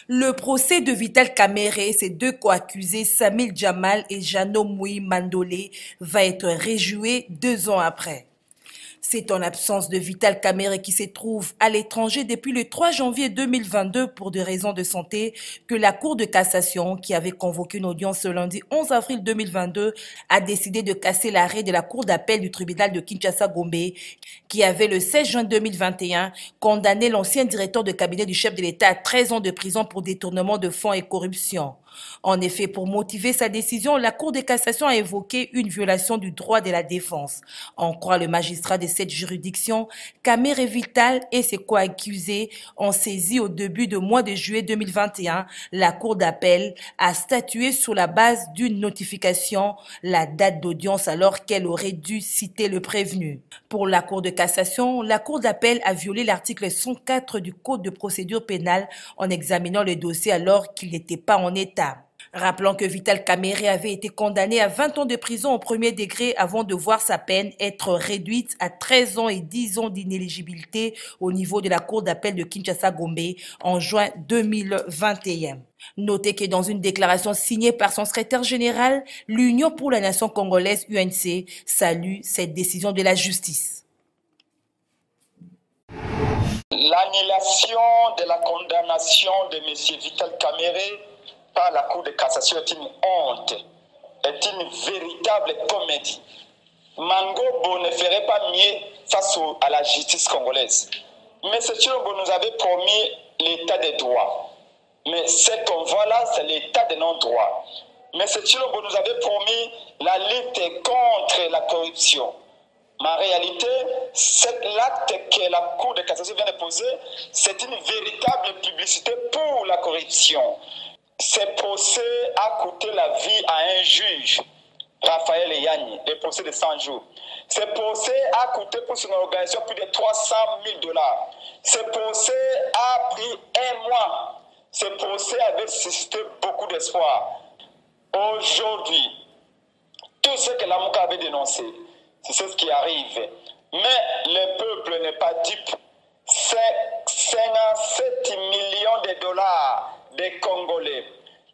Le procès de Vital Kamerhe et ses deux co-accusés, Samil Jamal et Jano Moui Mandolé, va être réjoué 2 ans après. C'est en absence de Vital Kamerhe qui se trouve à l'étranger depuis le 3 janvier 2022 pour des raisons de santé que la Cour de cassation, qui avait convoqué une audience ce lundi 11 avril 2022, a décidé de casser l'arrêt de la Cour d'appel du tribunal de Kinshasa-Gombe, qui avait le 16 juin 2021 condamné l'ancien directeur de cabinet du chef de l'État à 13 ans de prison pour détournement de fonds et corruption. En effet, pour motiver sa décision, la Cour de cassation a évoqué une violation du droit de la défense. En croit le magistrat de cette juridiction, Kamerhe Vital et ses co-accusés ont saisi au début du mois de juillet 2021. La Cour d'appel a statué sur la base d'une notification la date d'audience alors qu'elle aurait dû citer le prévenu. Pour la Cour de cassation, la Cour d'appel a violé l'article 104 du Code de procédure pénale en examinant le dossier alors qu'il n'était pas en état. Rappelons que Vital Kamerhe avait été condamné à 20 ans de prison au premier degré avant de voir sa peine être réduite à 13 ans et 10 ans d'inéligibilité au niveau de la Cour d'appel de Kinshasa-Gombe en juin 2021. Notez que dans une déclaration signée par son secrétaire général, l'Union pour la nation congolaise UNC salue cette décision de la justice. L'annulation de la condamnation de M. Vital Kamerhe par la Cour de cassation est une honte, est une véritable comédie. Mangobo ne ferait pas mieux face à la justice congolaise. Mais ce Chilombo nous avait promis l'état des droits. Mais ce qu'on voit là, c'est l'état des non-droits. Mais ce Chilombo nous avait promis la lutte contre la corruption. Mais en réalité, l'acte que la Cour de cassation vient de poser, c'est une véritable publicité pour la corruption. Ce procès a coûté la vie à un juge, Raphaël Eyani, le procès de 100 jours. Ce procès a coûté pour son organisation plus de 300 000 $. Ce procès a pris 1 mois. Ce procès avait suscité beaucoup d'espoir. Aujourd'hui, tout ce que Lamuka avait dénoncé, c'est ce qui arrive. Mais le peuple n'est pas dupe. C'est 57 millions de dollars des Congolais.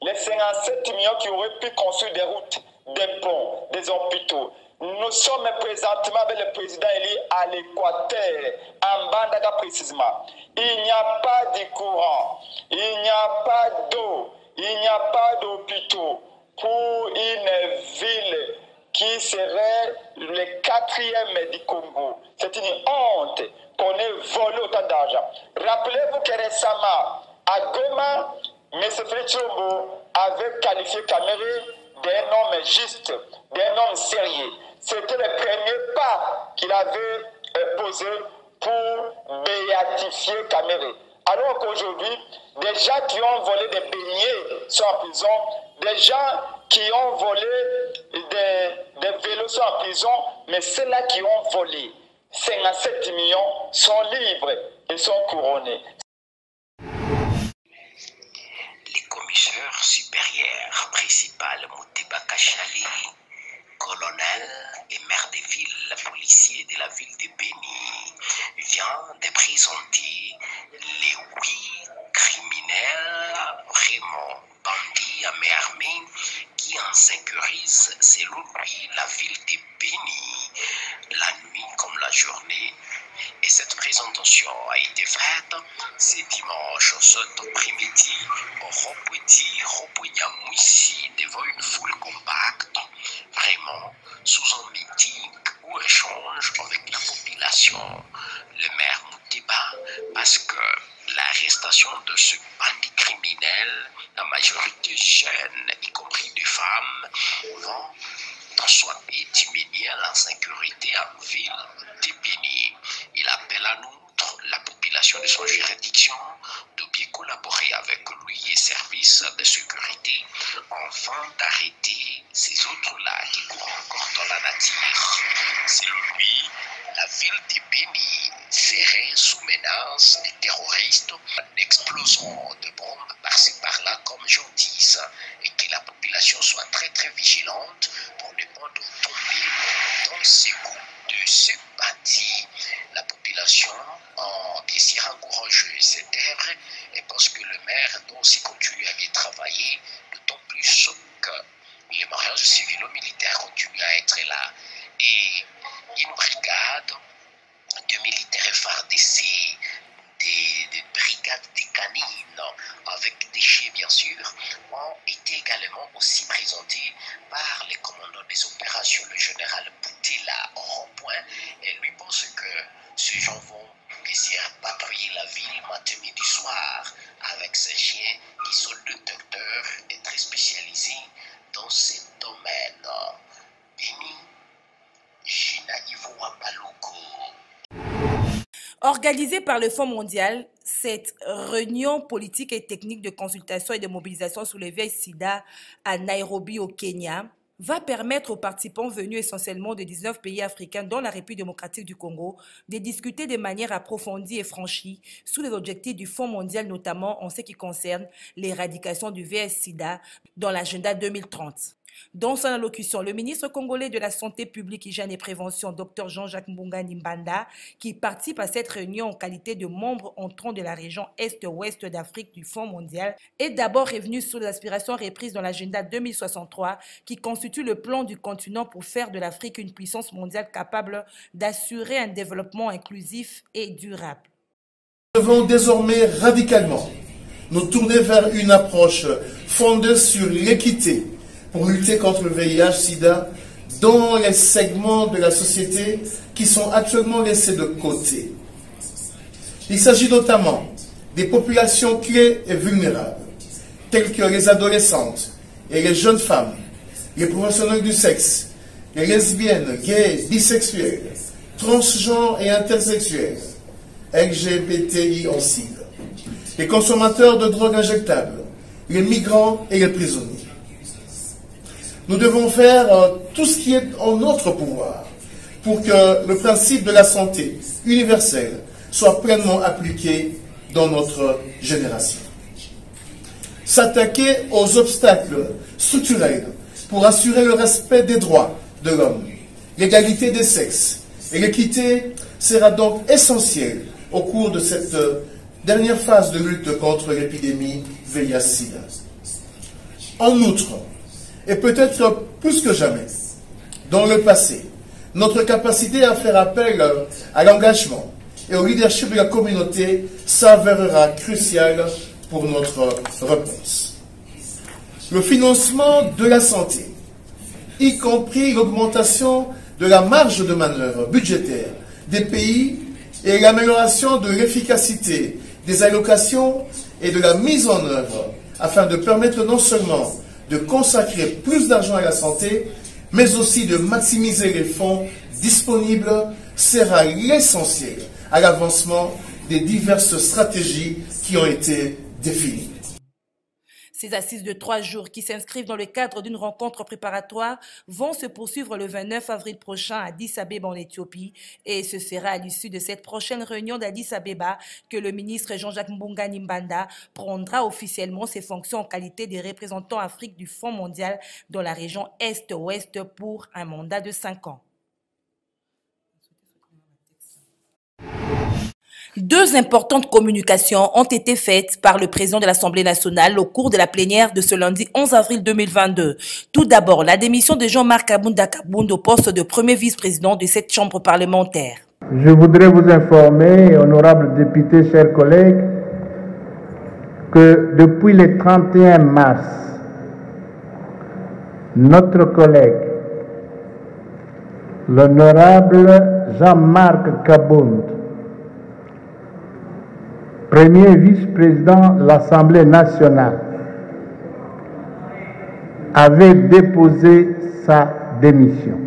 Les 57 millions qui auraient pu construire des routes, des ponts, des hôpitaux. Nous sommes présentement avec le président élu à l'Équateur, en Bandaga précisément. Il n'y a pas de courant, il n'y a pas d'eau, il n'y a pas d'hôpitaux pour une ville qui serait le 4e du Congo. C'est une honte qu'on ait volé autant d'argent. Rappelez-vous que récemment, à Goma, M. Félix Tshilombo avait qualifié Kamerhe d'un homme juste, d'un homme sérieux. C'était le premier pas qu'il avait posé pour béatifier Kamerhe. Alors qu'aujourd'hui, des gens qui ont volé des beignets sont en prison, des gens qui ont volé des vélos sont en prison, mais ceux-là qui ont volé 57 millions sont libres et sont couronnés. Les commissaires supérieurs principal Muteba Kachali, colonel et maire de ville, policier de la ville de Béni, vient de présenter les 8 criminels vraiment bandits à main armée qui insécurisent selon lui la ville de Béni, la nuit comme la journée. Et cette présentation a été faite ce dimanche 7 après-midi au Ropoyamouissi devant une foule compacte, vraiment sous un meeting ou échange avec la population. Le maire Muteba, parce que l'arrestation de ce bandit criminel, la majorité jeune, y compris des femmes, vont tant soit diminuer l'insécurité en ville de Béni. Il appelle à outre la population de son juridiction de bien collaborer avec lui et services de sécurité afin d'arrêter ces autres-là qui courent encore dans la nature. Selon lui, la ville de Béni serait sous menace des terroristes en explosant de bombes par-ci par-là comme jadis et que la population soit très très vigilante pour ne pas tomber dans ces coups de ce bâti. La population bien sûr encourage cette œuvre et pense que le maire doit aussi continuer à bien travailler, d'autant plus que les mariages civilo-militaires continuent à être là. Et une brigade de militaires FARDC, des brigades des canines avec des chiens bien sûr, ont été également aussi présentés par les commandants des opérations, le général Boutela au rond-point. Et lui pense que ces gens vont patrouiller la ville matin, midi, soir avec ces chiens qui sont détecteurs et très spécialisés dans ces domaines. Béni, Gina Ivo Wabaluko. Organisée par le Fonds mondial, cette réunion politique et technique de consultation et de mobilisation sur le VIH-Sida à Nairobi au Kenya va permettre aux participants venus essentiellement de 19 pays africains, dont la République démocratique du Congo, de discuter de manière approfondie et franchie sous les objectifs du Fonds mondial, notamment en ce qui concerne l'éradication du VIH-Sida dans l'agenda 2030. Dans son allocution, le ministre congolais de la Santé publique, Hygiène et Prévention, Dr Jean-Jacques Mbunga Nimbanda, qui participe à cette réunion en qualité de membre entrant de la région Est-Ouest d'Afrique du Fonds mondial, est d'abord revenu sur les aspirations reprises dans l'agenda 2063, qui constitue le plan du continent pour faire de l'Afrique une puissance mondiale capable d'assurer un développement inclusif et durable. Nous devons désormais radicalement nous tourner vers une approche fondée sur l'équité, pour lutter contre le VIH-Sida dans les segments de la société qui sont actuellement laissés de côté. Il s'agit notamment des populations clés et vulnérables, telles que les adolescentes et les jeunes femmes, les professionnels du sexe, les lesbiennes, gays, bisexuels, transgenres et intersexuels, LGBTI en cible, les consommateurs de drogues injectables, les migrants et les prisonniers. Nous devons faire tout ce qui est en notre pouvoir pour que le principe de la santé universelle soit pleinement appliqué dans notre génération. S'attaquer aux obstacles structurels pour assurer le respect des droits de l'homme, l'égalité des sexes et l'équité sera donc essentiel au cours de cette dernière phase de lutte contre l'épidémie VIH-Sida. En outre, et peut-être plus que jamais, dans le passé, notre capacité à faire appel à l'engagement et au leadership de la communauté s'avérera cruciale pour notre réponse. Le financement de la santé, y compris l'augmentation de la marge de manœuvre budgétaire des pays et l'amélioration de l'efficacité des allocations et de la mise en œuvre afin de permettre non seulement de consacrer plus d'argent à la santé, mais aussi de maximiser les fonds disponibles sera l'essentiel à l'avancement des diverses stratégies qui ont été définies. Ces assises de 3 jours qui s'inscrivent dans le cadre d'une rencontre préparatoire vont se poursuivre le 29 avril prochain à Addis Abeba en Éthiopie et ce sera à l'issue de cette prochaine réunion d'Addis Abeba que le ministre Jean-Jacques Mbunga Nimbanda prendra officiellement ses fonctions en qualité de représentant Afrique du Fonds mondial dans la région Est-Ouest pour un mandat de 5 ans. 2 importantes communications ont été faites par le président de l'Assemblée nationale au cours de la plénière de ce lundi 11 avril 2022. Tout d'abord, la démission de Jean-Marc Kabunda Kabound au poste de premier vice-président de cette chambre parlementaire. Je voudrais vous informer, honorables députés, chers collègues, que depuis le 31 mars, notre collègue, l'honorable Jean-Marc Kabound, premier vice-président de l'Assemblée nationale, avait déposé sa démission.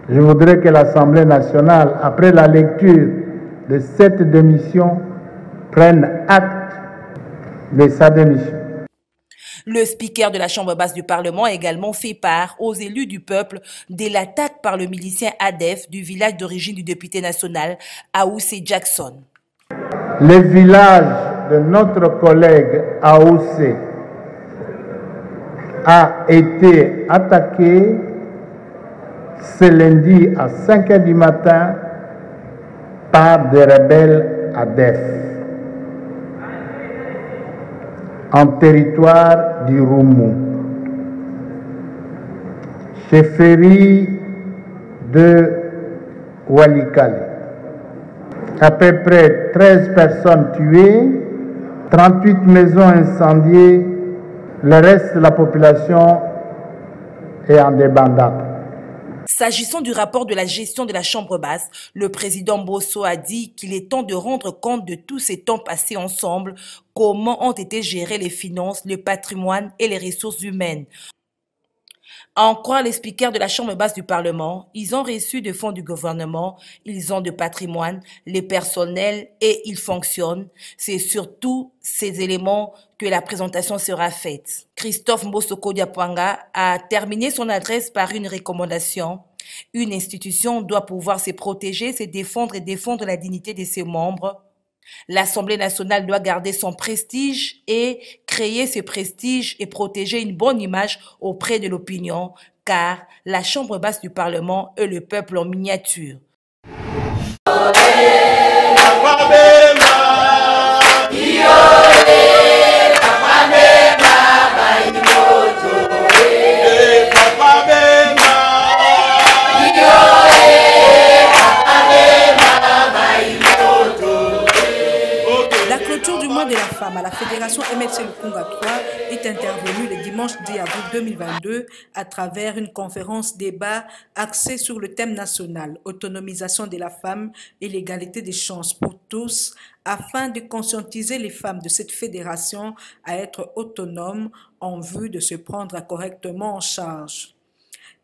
Je voudrais que l'Assemblée nationale, après la lecture de cette démission, prenne acte de sa démission. Le speaker de la Chambre basse du Parlement a également fait part aux élus du peuple de l'attaque par le milicien ADEF du village d'origine du député national, Aoussé Jackson. Les villages de notre collègue AOC a été attaqué ce lundi à 5 h du matin par des rebelles ADEF en territoire du Roumou, chefferie de Walikale. À peu près 13 personnes tuées, 38 maisons incendiées, le reste de la population est en débandade. S'agissant du rapport de la gestion de la Chambre basse, le président Bosso a dit qu'il est temps de rendre compte de tous ces temps passés ensemble, comment ont été gérées les finances, le patrimoine et les ressources humaines. À en croire les speakers de la Chambre basse du Parlement, ils ont reçu des fonds du gouvernement, ils ont de patrimoine, les personnels et ils fonctionnent. C'est surtout ces éléments que la présentation sera faite. Christophe Mbosoko Diapwanga a terminé son adresse par une recommandation. Une institution doit pouvoir se protéger, se défendre et défendre la dignité de ses membres. L'Assemblée nationale doit garder son prestige et créer ce prestige et protéger une bonne image auprès de l'opinion, car la Chambre basse du Parlement est le peuple en miniature. De la femme à la Fédération MLC Lukunga 3 est intervenue le dimanche 10 avril 2022 à travers une conférence débat axée sur le thème national, autonomisation de la femme et l'égalité des chances pour tous, afin de conscientiser les femmes de cette fédération à être autonomes en vue de se prendre correctement en charge.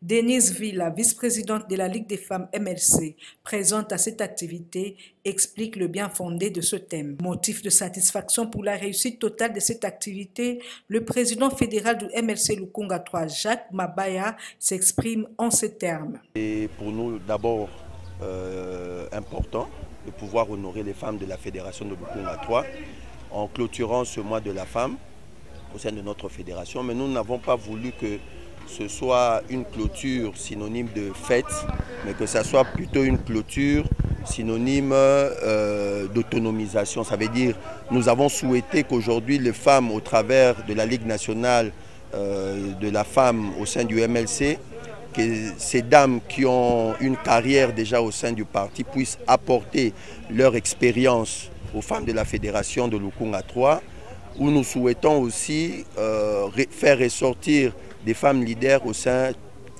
Denise Villa, vice-présidente de la Ligue des femmes MLC, présente à cette activité, explique le bien fondé de ce thème. Motif de satisfaction pour la réussite totale de cette activité, le président fédéral du MLC Lukunga 3, Jacques Mabaya, s'exprime en ces termes. Et pour nous, d'abord, important de pouvoir honorer les femmes de la Fédération de Lukunga 3 en clôturant ce mois de la femme au sein de notre fédération. Mais nous n'avons pas voulu que ce soit une clôture synonyme de fête, mais que ça soit plutôt une clôture synonyme d'autonomisation. Ça veut dire nous avons souhaité qu'aujourd'hui les femmes, au travers de la Ligue nationale de la femme au sein du MLC, que ces dames qui ont une carrière déjà au sein du parti puissent apporter leur expérience aux femmes de la Fédération de Lukunga 3, où nous souhaitons aussi faire ressortir des femmes leaders au sein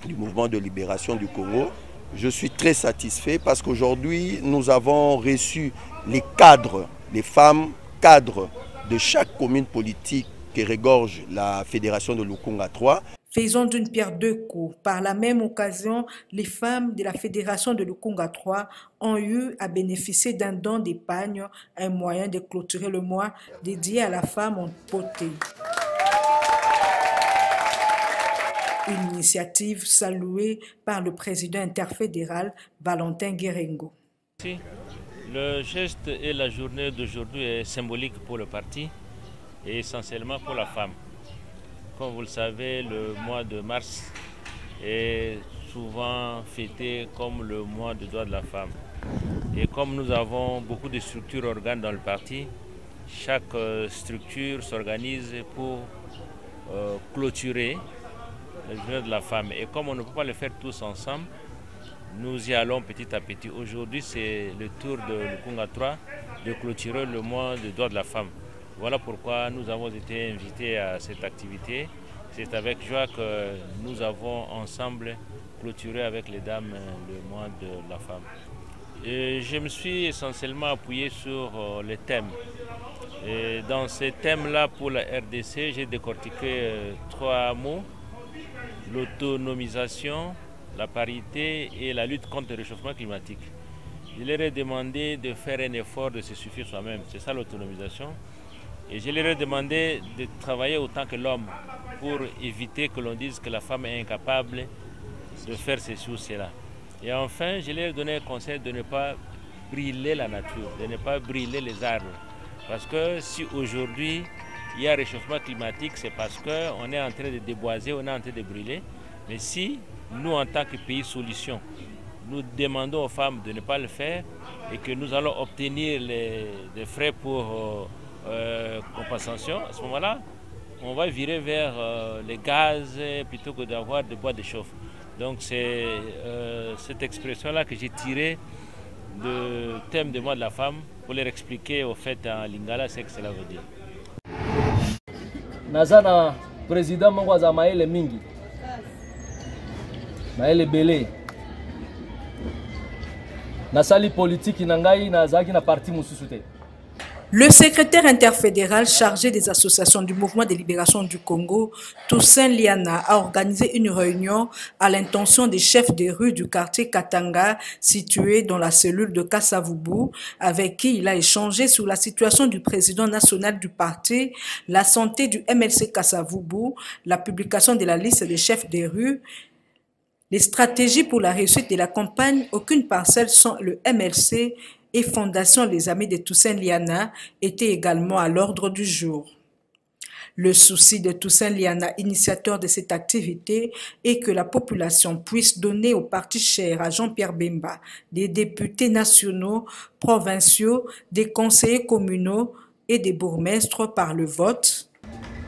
du mouvement de libération du Congo. Je suis très satisfait parce qu'aujourd'hui, nous avons reçu les cadres, les femmes cadres de chaque commune politique qui regorge la Fédération de Lukunga 3. Faisons d'une pierre deux coups. Par la même occasion, les femmes de la Fédération de Lukunga 3 ont eu à bénéficier d'un don d'épargne, un moyen de clôturer le mois dédié à la femme en potée. Une initiative saluée par le président interfédéral Valentin Guérengo. Le geste et la journée d'aujourd'hui est symbolique pour le parti et essentiellement pour la femme. Comme vous le savez, le mois de mars est souvent fêté comme le mois de droits de la femme. Et comme nous avons beaucoup de structures organes dans le parti, chaque structure s'organise pour clôturer la journée de la femme. Et comme on ne peut pas le faire tous ensemble, nous y allons petit à petit. Aujourd'hui, c'est le tour de Lukunga 3 de clôturer le mois de droits de la femme. Voilà pourquoi nous avons été invités à cette activité. C'est avec joie que nous avons ensemble clôturé avec les dames le mois de la femme. Et je me suis essentiellement appuyé sur les thèmes. Et dans ces thèmes-là, pour la RDC, j'ai décortiqué 3 mots: l'autonomisation, la parité et la lutte contre le réchauffement climatique. Je leur ai demandé de faire un effort de se suffire soi-même, c'est ça l'autonomisation. Et je leur ai demandé de travailler autant que l'homme pour éviter que l'on dise que la femme est incapable de faire ceci ou cela. Et enfin, je leur ai donné un conseil de ne pas brûler la nature, de ne pas brûler les arbres. Parce que si aujourd'hui il y a réchauffement climatique, c'est parce qu'on est en train de déboiser, on est en train de brûler. Mais si nous, en tant que pays solution, nous demandons aux femmes de ne pas le faire et que nous allons obtenir des frais pour compensation, à ce moment-là, on va virer vers les gaz plutôt que d'avoir des bois de chauffe. Donc c'est cette expression-là que j'ai tirée du thème du mois de la femme pour leur expliquer au fait en lingala ce que cela veut dire. Nazana président Mongwaza Maël Mingi. Maël Belé. Nasali politique nangai nazaki na parti mususute. Le secrétaire interfédéral chargé des associations du mouvement de libération du Congo, Toussaint Liana, a organisé une réunion à l'intention des chefs des rues du quartier Katanga, situé dans la cellule de Kasavubu, avec qui il a échangé sur la situation du président national du parti, la santé du MLC Kasavubu, la publication de la liste des chefs des rues, les stratégies pour la réussite de la campagne, aucune parcelle sans le MLC et Fondation Les Amis de Toussaint Liana étaient également à l'ordre du jour. Le souci de Toussaint Liana, initiateur de cette activité, est que la population puisse donner au parti cher à Jean-Pierre Bemba des députés nationaux, provinciaux, des conseillers communaux et des bourgmestres par le vote.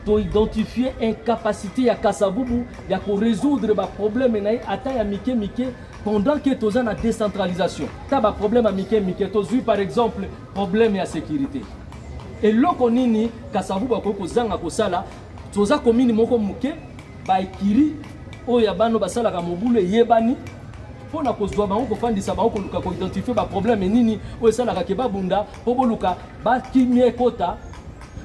Pour identifier incapacité à Kasavubu, il y a pour résoudre les problèmes à Mike pendant que tu as la décentralisation. Tu as un problème à Mike, tu as par exemple problème à sécurité. Et là, Konini, Kasavubu a kozanga kosala, tu as commune moko muke, ba ekiri, oyabano basala ka mobule yebani. Pour na kozwa bango kofandisa bango ko identifier ba problème nini, oyesala ka kebabunda, po boluka ba kimie kota.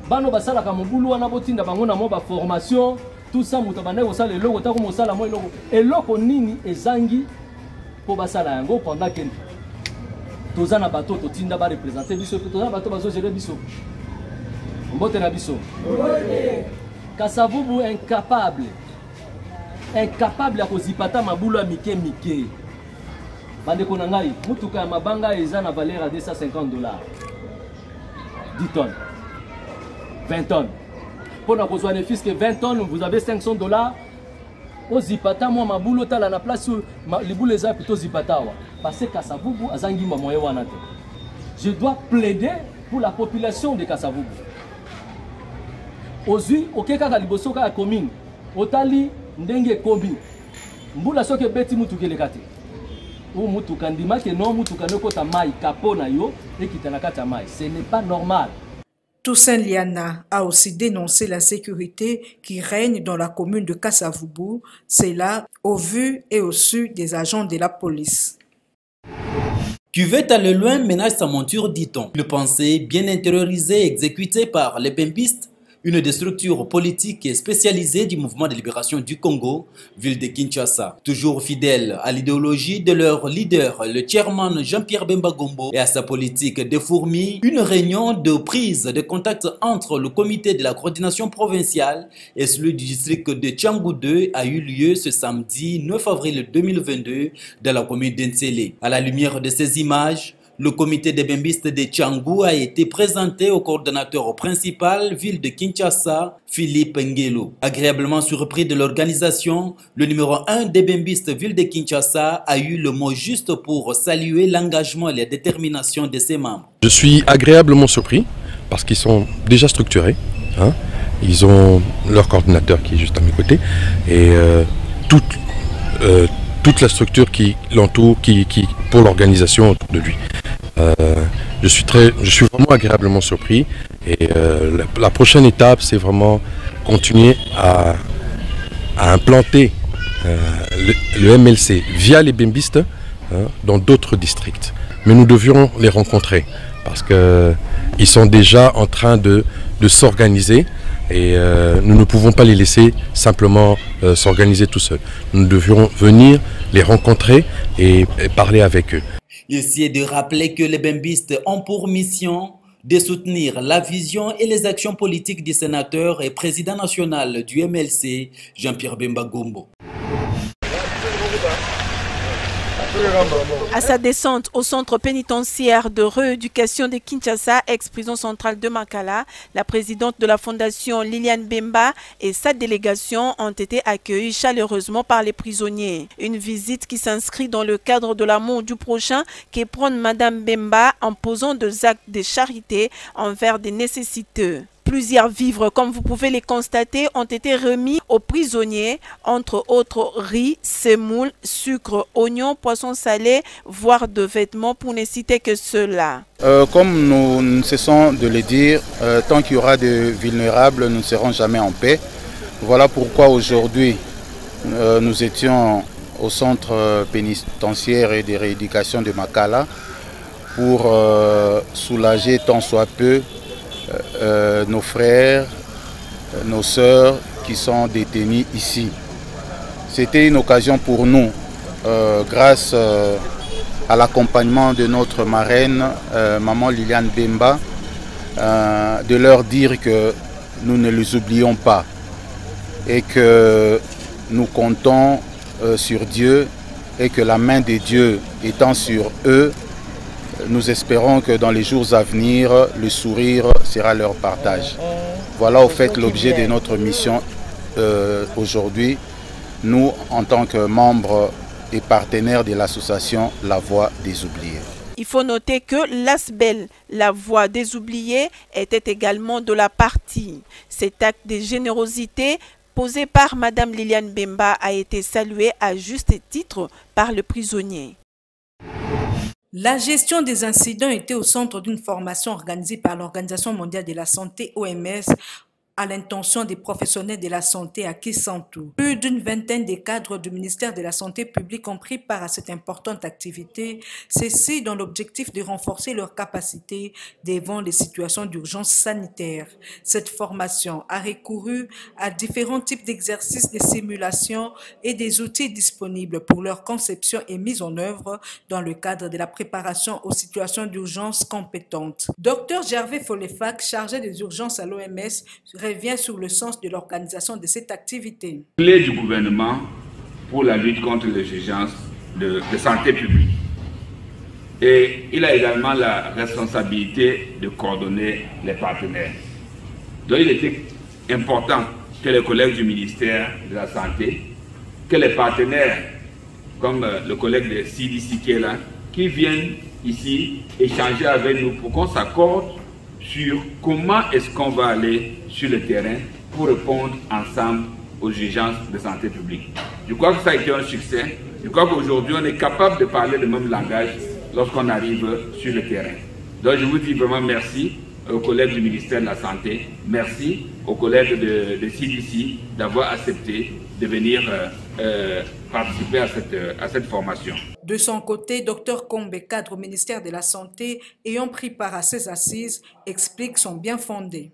Bano basala ka mobulu wana botinda bango na mo ba formation tout ça mutabana ko sala eloko ta ko mosala mo eloko eloko nini ezangi po basala yango pendant que tozana bato totinda ba représenter biso tozana bato bazo gérer biso mbote na biso Kasavubu incapable à kozipata mabulu a mike bande ko ngai mutuka ya mabanga eza na valeur à $250 10 tonnes 20 tonnes. Pour nous besoin de fisc 20 tonnes, vous avez $500. Au zipata, moi, ma boulot à la place où les boules les a plutôt zipata. Parce que Kasavubu, azangi mamoye wanate. Je dois plaider pour la population de Kasavubu. Ozui, okeka kaliboso ka commune. Otali ndenge kobi. Mbula soke beti mutu kelekate. Ou mutu kandima ke non mutu kanokota mai kapona yo et kitanakata mai. Ce n'est pas normal. Toussaint Liana a aussi dénoncé l'insécurité qui règne dans la commune de Kasavubu, c'est là au vu et au su des agents de la police. Cuvette à le loin ménage sa monture, dit-on. Une pensée bien intériorisée exécutée par les bembistes, une des structures politiques spécialisées du mouvement de libération du Congo, ville de Kinshasa. Toujours fidèle à l'idéologie de leur leader, le chairman Jean-Pierre Bemba Gombo, et à sa politique des fourmis, une réunion de prise de contact entre le comité de la coordination provinciale et celui du district de Tchangou 2 a eu lieu ce samedi 9 avril 2022 dans la commune d'Ensele. À la lumière de ces images, le comité des bembistes de Tchangou a été présenté au coordonnateur principal ville de Kinshasa, Philippe Ngelo. Agréablement surpris de l'organisation, le numéro 1 des bembistes ville de Kinshasa a eu le mot juste pour saluer l'engagement et la détermination de ses membres. Je suis agréablement surpris parce qu'ils sont déjà structurés. Hein. Ils ont leur coordonnateur qui est juste à mes côtés et toute la structure qui l'entoure, pour l'organisation autour de lui. Je suis vraiment agréablement surpris et la prochaine étape, c'est vraiment continuer à implanter le MLC via les bembistes dans d'autres districts. Mais nous devions les rencontrer parce qu'ils sont déjà en train de s'organiser et nous ne pouvons pas les laisser simplement s'organiser tout seuls. Nous devions venir les rencontrer et parler avec eux. Ici est de rappeler que les bembistes ont pour mission de soutenir la vision et les actions politiques du sénateur et président national du MLC, Jean-Pierre Bemba Gombo. À sa descente au centre pénitentiaire de rééducation de Kinshasa, ex-prison centrale de Makala, la présidente de la fondation Liliane Bemba et sa délégation ont été accueillis chaleureusement par les prisonniers. Une visite qui s'inscrit dans le cadre de l'amour du prochain qu'éprône Madame Bemba en posant des actes de charité envers des nécessiteux. Plusieurs vivres, comme vous pouvez les constater, ont été remis aux prisonniers, entre autres riz, semoule, sucre, oignons, poissons salés, voire de vêtements, pour ne citer que ceux-là. Comme nous ne cessons de le dire, tant qu'il y aura des vulnérables, nous ne serons jamais en paix. Voilà pourquoi aujourd'hui, nous étions au centre pénitentiaire et de rééducation de Makala pour soulager tant soit peu nos frères, nos sœurs qui sont détenus ici. C'était une occasion pour nous, grâce à l'accompagnement de notre marraine, maman Liliane Bemba, de leur dire que nous ne les oublions pas et que nous comptons sur Dieu et que la main de Dieu étant sur eux, nous espérons que dans les jours à venir, le sourire sera leur partage. Voilà au fait l'objet de notre mission aujourd'hui. Nous, en tant que membres et partenaires de l'association La Voix des Oubliés. Il faut noter que l'ASBEL, la Voix des Oubliés, était également de la partie. Cet acte de générosité posé par Madame Liliane Bemba a été salué à juste titre par le prisonnier. La gestion des incidents était au centre d'une formation organisée par l'Organisation mondiale de la santé, OMS, à l'intention des professionnels de la santé à Kisantu. Plus d'une vingtaine de cadres du ministère de la Santé publique ont pris part à cette importante activité, ceci dans l'objectif de renforcer leurs capacités devant les situations d'urgence sanitaire. Cette formation a recouru à différents types d'exercices de simulation et des outils disponibles pour leur conception et mise en œuvre dans le cadre de la préparation aux situations d'urgence compétentes. Dr Gervais Folefac, chargé des urgences à l'OMS, revient sur le sens de l'organisation de cette activité. Clé du gouvernement pour la lutte contre les urgences de santé publique. Et il a également la responsabilité de coordonner les partenaires. Donc il était important que les collègues du ministère de la Santé, que les partenaires comme le collègue de CDC qui est là, qui viennent ici échanger avec nous pour qu'on s'accorde sur comment est-ce qu'on va aller sur le terrain pour répondre ensemble aux urgences de santé publique. Je crois que ça a été un succès. Je crois qu'aujourd'hui, on est capable de parler le même langage lorsqu'on arrive sur le terrain. Donc, je vous dis vraiment merci aux collègues du ministère de la Santé. Merci aux collègues de CDC d'avoir accepté de venir participer à cette formation. De son côté, Dr Kombe, cadre au ministère de la Santé, ayant pris part à ces assises, explique son bien fondé.